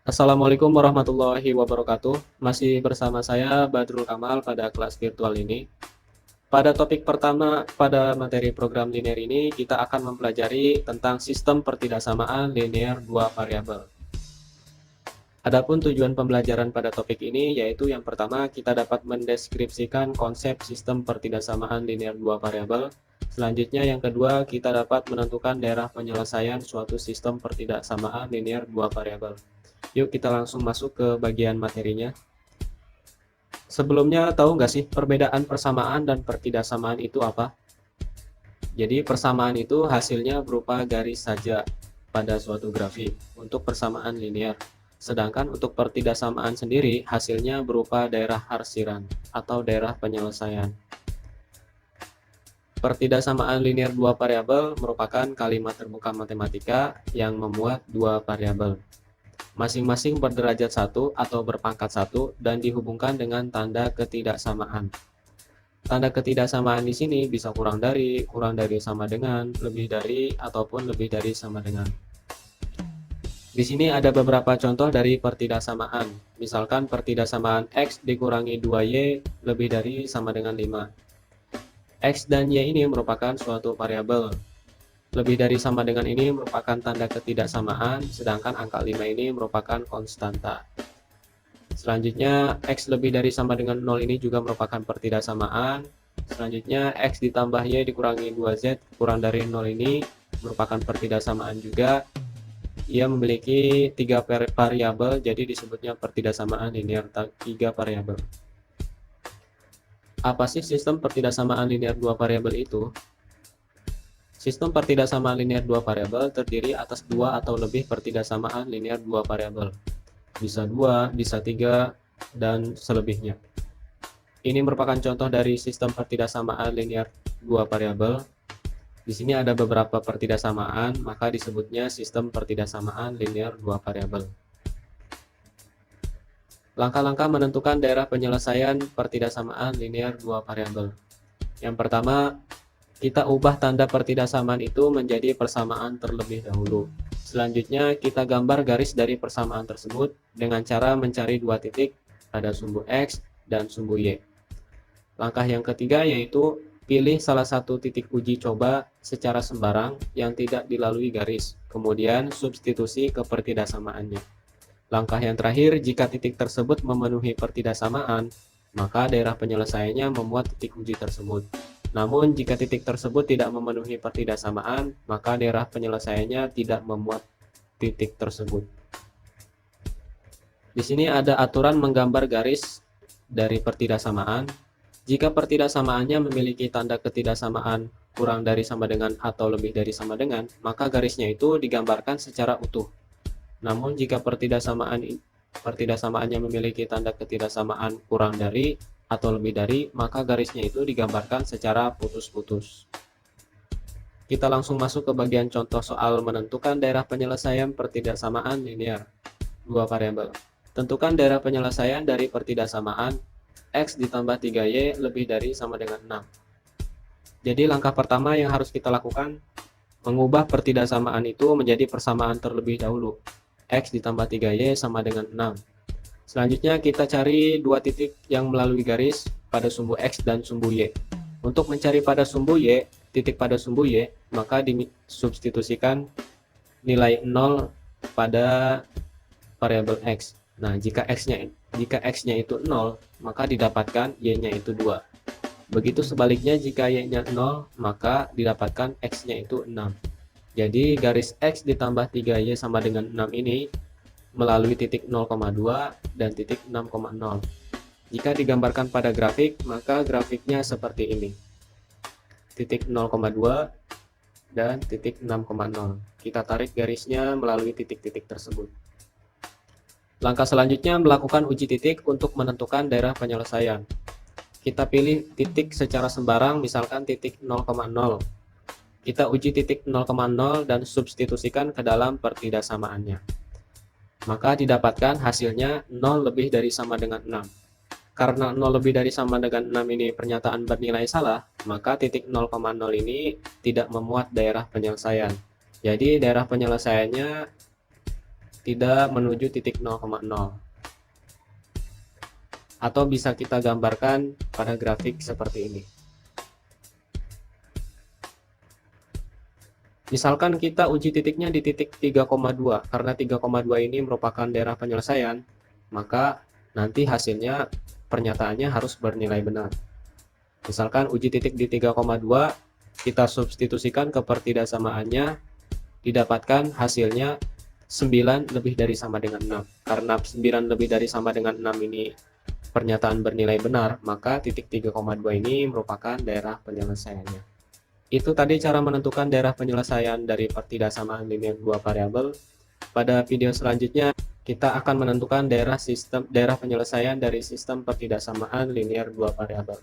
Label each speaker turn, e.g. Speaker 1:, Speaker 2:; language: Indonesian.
Speaker 1: Assalamualaikum warahmatullahi wabarakatuh. Masih bersama saya Badrul Kamal pada kelas virtual ini. Pada topik pertama pada materi program linear ini kita akan mempelajari tentang sistem pertidaksamaan linear dua variabel. Adapun tujuan pembelajaran pada topik ini yaitu yang pertama kita dapat mendeskripsikan konsep sistem pertidaksamaan linear dua variabel. Selanjutnya yang kedua kita dapat menentukan daerah penyelesaian suatu sistem pertidaksamaan linear dua variabel. Yuk kita langsung masuk ke bagian materinya. Sebelumnya tahu nggak sih perbedaan persamaan dan pertidaksamaan itu apa? Jadi persamaan itu hasilnya berupa garis saja pada suatu grafik untuk persamaan linear. Sedangkan untuk pertidaksamaan sendiri hasilnya berupa daerah arsiran atau daerah penyelesaian. Pertidaksamaan linear dua variabel merupakan kalimat terbuka matematika yang memuat dua variabel, masing-masing berderajat 1 atau berpangkat 1 dan dihubungkan dengan tanda ketidaksamaan. Tanda ketidaksamaan di sini bisa kurang dari sama dengan, lebih dari, ataupun lebih dari sama dengan. Di sini ada beberapa contoh dari pertidaksamaan. Misalkan pertidaksamaan X dikurangi 2Y lebih dari sama dengan 5. X dan Y ini merupakan suatu variabel. Lebih dari sama dengan ini merupakan tanda ketidaksamaan, sedangkan angka 5 ini merupakan konstanta. Selanjutnya, X lebih dari sama dengan 0 ini juga merupakan pertidaksamaan. Selanjutnya, X ditambah Y dikurangi 2Z kurang dari 0 ini merupakan pertidaksamaan juga. Ia memiliki 3 variabel, jadi disebutnya pertidaksamaan linear 3 variabel. Apa sih sistem pertidaksamaan linear 2 variabel itu? Sistem pertidaksamaan linear 2 variabel terdiri atas 2 atau lebih pertidaksamaan linear 2 variabel. Bisa 2, bisa 3, dan selebihnya. Ini merupakan contoh dari sistem pertidaksamaan linear 2 variabel. Di sini ada beberapa pertidaksamaan, maka disebutnya sistem pertidaksamaan linear 2 variabel. Langkah-langkah menentukan daerah penyelesaian pertidaksamaan linear 2 variabel. Yang pertama, kita ubah tanda pertidaksamaan itu menjadi persamaan terlebih dahulu. Selanjutnya, kita gambar garis dari persamaan tersebut dengan cara mencari dua titik pada sumbu X dan sumbu Y. Langkah yang ketiga yaitu pilih salah satu titik uji coba secara sembarang yang tidak dilalui garis, kemudian substitusi ke pertidaksamaannya. Langkah yang terakhir, jika titik tersebut memenuhi pertidaksamaan, maka daerah penyelesaiannya memuat titik uji tersebut. Namun, jika titik tersebut tidak memenuhi pertidaksamaan, maka daerah penyelesaiannya tidak memuat titik tersebut. Di sini ada aturan menggambar garis dari pertidaksamaan. Jika pertidaksamaannya memiliki tanda ketidaksamaan kurang dari sama dengan atau lebih dari sama dengan, maka garisnya itu digambarkan secara utuh. Namun, jika pertidaksamaannya memiliki tanda ketidaksamaan kurang dari atau lebih dari, maka garisnya itu digambarkan secara putus-putus. Kita langsung masuk ke bagian contoh soal menentukan daerah penyelesaian pertidaksamaan linear dua variabel. Tentukan daerah penyelesaian dari pertidaksamaan X ditambah 3Y lebih dari sama dengan 6. Jadi langkah pertama yang harus kita lakukan, mengubah pertidaksamaan itu menjadi persamaan terlebih dahulu. X ditambah 3Y sama dengan 6. Selanjutnya kita cari dua titik yang melalui garis pada sumbu X dan sumbu Y. Untuk mencari pada sumbu Y, titik pada sumbu Y, maka disubstitusikan nilai 0 pada variabel X. Nah, jika X-nya itu 0, maka didapatkan Y-nya itu 2. Begitu sebaliknya, jika Y-nya 0, maka didapatkan X-nya itu 6. Jadi garis X ditambah 3Y sama dengan 6 ini melalui titik 0,2 dan titik 6,0. Jika digambarkan pada grafik, maka grafiknya seperti ini. Titik 0,2 dan titik 6,0. Kita tarik garisnya melalui titik-titik tersebut. Langkah selanjutnya melakukan uji titik untuk menentukan daerah penyelesaian. Kita pilih titik secara sembarang, misalkan titik 0,0. Kita uji titik 0,0 dan substitusikan ke dalam pertidaksamaannya. Maka didapatkan hasilnya 0 lebih dari sama dengan 6. Karena 0 lebih dari sama dengan 6 ini pernyataan bernilai salah, maka titik 0,0 ini tidak memuat daerah penyelesaian. Jadi daerah penyelesaiannya tidak menuju titik 0,0. Atau bisa kita gambarkan pada grafik seperti ini. Misalkan kita uji titiknya di titik 3,2, karena 3,2 ini merupakan daerah penyelesaian, maka nanti hasilnya pernyataannya harus bernilai benar. Misalkan uji titik di 3,2, kita substitusikan ke pertidaksamaannya, didapatkan hasilnya 9 lebih dari sama dengan 6. Karena 9 lebih dari sama dengan 6 ini pernyataan bernilai benar, maka titik 3,2 ini merupakan daerah penyelesaiannya. Itu tadi cara menentukan daerah penyelesaian dari pertidaksamaan linear dua variabel. Pada video selanjutnya kita akan menentukan daerah penyelesaian dari sistem pertidaksamaan linear dua variabel.